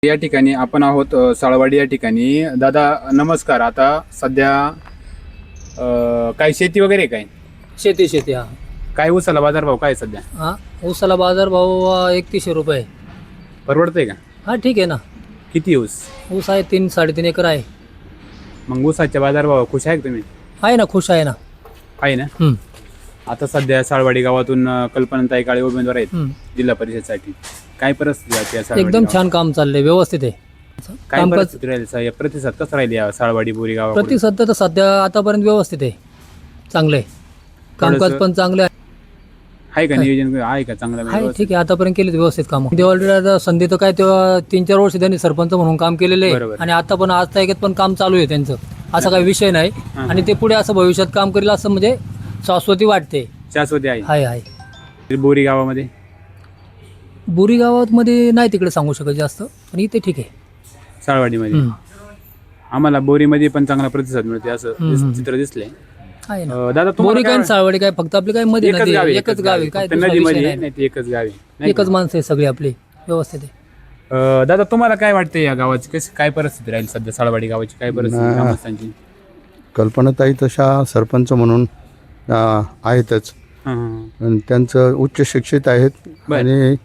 या ठिकाणी आपण आहोत साळवाडी या ठिकाणी. दादा नमस्कार. आता सध्या काय शेती वगैरे काय शेती हा. काय ऊसाला बाजारभाव काय सध्या? हा, ऊसाला बाजार भाव 3100 रुपये. परवडतंय का? हा ठीक आहे ना. किती ऊस? ऊस आहे 3-3.5 एकर आहे. मग ऊसाच्या बाजारभाव खुश आहे का तुम्ही? आहे ना, खुश आहे ना. आहे ना. आता सध्या साळवाडी गावातून कल्पनाताई काळे उमेदवार आहेत जिल्हा परिषदसाठी. काय परिस्थिती आहे त्या साळवाडी एकदम गावात? छान काम चाललंय, व्यवस्थित आहे. काय कामकाज परिस्थिती राहील? प्रतिसाद कसा राहील या साळवाडी बोरी गावात? प्रतिसाद तर सध्या आतापर्यंत व्यवस्थित आहे, चांगलं आहे. कामकाज पण चांगलं आहे का? नियोजन आहे का चांगलं? आहे, ठीक आहे. आतापर्यंत केलीत व्यवस्थित काम. देवाला संधी तर काय, तेव्हा 3-4 वर्ष त्यांनी सरपंच म्हणून काम केलेलं आहे आणि आता पण आज तारखेत पण काम चालू आहे त्यांचं. असा काही विषय नाही आणि ते पुढे असं भविष्यात काम करेल असं म्हणजे शाश्वती वाटते. शाश्वती आहे. आहे बोरी गावामध्ये. बोरी गावात मध्ये नाही तिकडे सांगू शकत जास्त, पण इथे ठीक आहे. साळवाडीमध्ये आम्हाला बोरीमध्ये पण चांगला प्रतिसाद मिळते असं चित्र दिसलंय. आहे ना. दादा बोरी काय साळवाडी काय फक्त आपली काय मध्ये नदी आहे, एकच गाव आहे, काय दुसरा विषय नदीमध्ये नाही. नाही ते एकच गाव आहे. एकच माणसं आहे सगळी आपली, व्यवस्थित आहे. दादा तुम्हाला काय वाटतं या गावाची कशी काय परिस्थिती राहील सध्या? साळवाडी गावाची काय परिस्थिती ग्रामस्थांची? कल्पनाताई तशा सरपंच म्हणून आहेतच. आणि त्यांचं उच्च शिक्षित आहेत आणि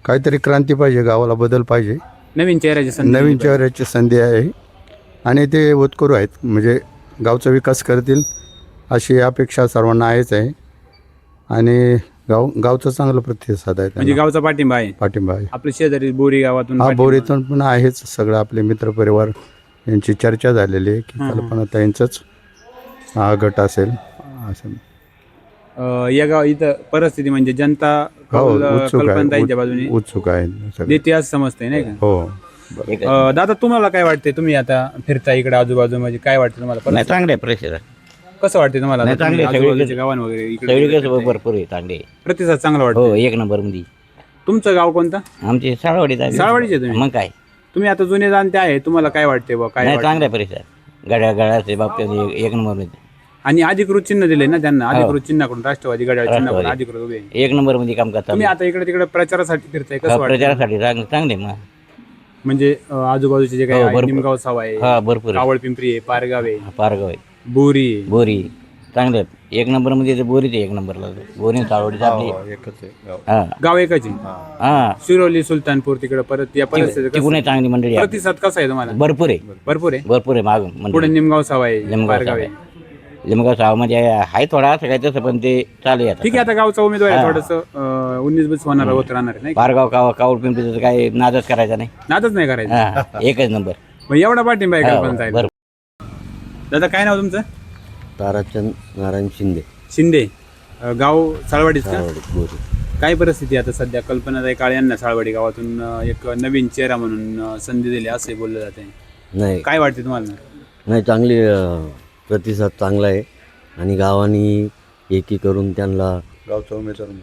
काहीतरी क्रांती पाहिजे, गावाला बदल पाहिजे, नवीन चेहऱ्याची नवीन चेहऱ्याची संधी आहे आणि ते होतकरू आहेत. म्हणजे गावचा विकास करतील अशी अपेक्षा सर्वांना आहेच आहे आणि गावचा चांगला प्रतिसाद आहे, म्हणजे गावचा पाठिंबा आहे. पाठिंबा आहे. आपल्या शेजारी बोरी गावातून हा, बोरीतून पण आहेच. सगळं आपले मित्रपरिवार यांची चर्चा झालेली आहे की कल्पनाताईंचाच हा गट असेल असं. या गाव इथं परिस्थिती म्हणजे जनता कल्पनाताईंच्या बाजूने उत्सुक आहे देते असं समजतंय नाही का? हो. दादा तुम्हाला काय वाटते? तुम्ही आता फिरता इकडे आजूबाजू, म्हणजे काय वाटतं तुम्हाला? नाही, चांगले प्रेशर कसं वाटते तुम्हाला? नाही, चांगले आजूबाजूच्या गावां वगैरे इकडे सगळीकडे भरपूर आहे, चांगले. प्रतिसाद चांगला वाटतो. हो, एक नंबर मध्ये. तुमचं गाव कोणतं? आमचे साळवाडीचे. साळवाडीचे तुम्ही? मग काय तुम्ही आता जुने जाणते आहे, तुम्हाला काय वाटते बा? काय नाही, वाटतं? चांगले प्रेशर गड्याचे बाबतीत एक नंबर मध्ये. आणि अधिकृत चिन्ह दिले ना त्यांना, अधिकृत चिन्हाकडून, राष्ट्रवादी घड्याळ चिन्हाकडून अधिकृत उभे आहे. एक नंबर मध्ये काम करतात. तुम्ही आता इकडे तिकडे प्रचारासाठी फिरताय, कसं वाटतं? प्रचारासाठी चांगले मग. म्हणजे आजूबाजूचे जे काही आहे, भरपूर. निमगाव सावा आहे, हा, भरपूर आहे. कावळ पिंपरी आहे, पारगाव आहे, पारगाव आहे, बोरी आहे. बोरी चांगले एक नंबर मध्ये. बोरीच एक नंबरला, बोरी साळवाडी आपली. एकच आहे. हा गाव एकच आहे. हा, शिरोली, सुलतानपूर तिकडे परत या परिस्थितीत तिकडून कसं- चांगली मंडळी आहे. प्रतिसाद कसा आहे तुम्हाला? भरपूर आहे, भरपूर आहे. भरपूर आहे. माग पुढे मंडळी निमगाव सावा आहे, निमगाव पारगाव सावा आहे. लिमगाव सावामध्ये आहे थोडा असं काय तसं, पण ते चालू आहे आता. ठीक आहे. आता गावचा उमेदवार आहे, थोडस 19-20 होणार होत राहणार आहे, नाही का? पारगाव कावड पिंपरीचं काय नादच करायचा नाही. नादच नाही करायचं. हा, एकच नंबर. मग एवढा पाठिंबा आहे हो, कल्पनाताईला. बरोबर. दादा काय नाव तुमचं? ताराचंद नारायण शिंदे, शिंदे. गाव साळवाडीच का? बोरी. काय परिस्थिती आता सध्या? कल्पनाताई काळे यांना साळवाडी गावातून एक नवीन चेहरा म्हणून संधी दिली असे बोललं जाते. नाही काय वाटते तुम्हाला? नाही, चांगली प्रतिसाद चांगला आहे आणि गावानी एकी करून त्यांना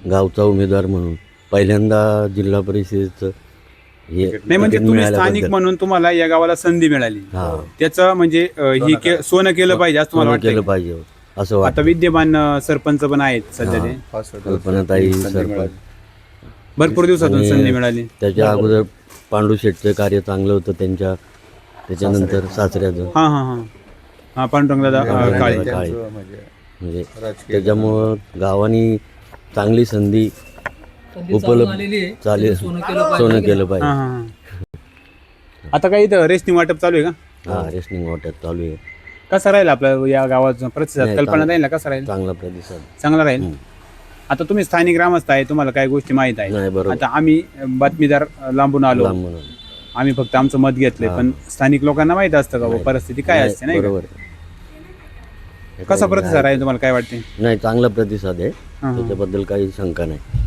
गावचा उमेदवार म्हणून पहिल्यांदा जिल्हा परिषदेचं हे नाही, म्हणजे तिकीट तुम्ही मिळाल्याबद्दल. स्थानिक म्हणून तुम्हाला या गावाला संधी मिळाली, हा, त्याचं म्हणजे सोनं केलं पाहिजे असं तुम्हाला सोनं केलं वाटतं? पाहिजे असं आता वाटतं. विद्यमान सरपंच पण आहेत सध्या, ते कल्पनाताई सरपंच. भरपूर दिवसातून आणि संधी मिळाली. त्याच्या अगोदर पांडू शेटचं कार्य चांगलं होतं त्याच्यानंतर सासऱ्याचं. हा हा हा हा पांडुरंग दादा काळे. काळे. म्हणजे त्याच्यामुळं गावानी चांगली संधी उपलब्ध चालेल, सोनं केलं हा पाहिजे. हा हा. आता काही इथं रेशनिंग वाटप चालू आहे का? हा, रेशनिंग वाटप चालू आहे. कसा राहील आपल्या या गावाचा प्रतिसाद? नाही, कल्पना राहील कसा राहील? चांगला प्रतिसाद. चांगला राहील. आता तुम्ही स्थानिक ग्रामस्थ आहे, तुम्हाला काही गोष्टी माहीत नाही, आहे. बरोबर. आता आम्ही बातमीदार लांबून आलो, लांब म्हणून. आम्ही फक्त आमचं मत घेतलंय, पण स्थानिक लोकांना माहित असतं का परिस्थिती काय असते, नाही का? बरोबर आहे. कसा प्रतिसाद राहील तुम्हाला काय वाटते? नाही, चांगला प्रतिसाद आहे, हा. त्याच्याबद्दल काही शंका नाही.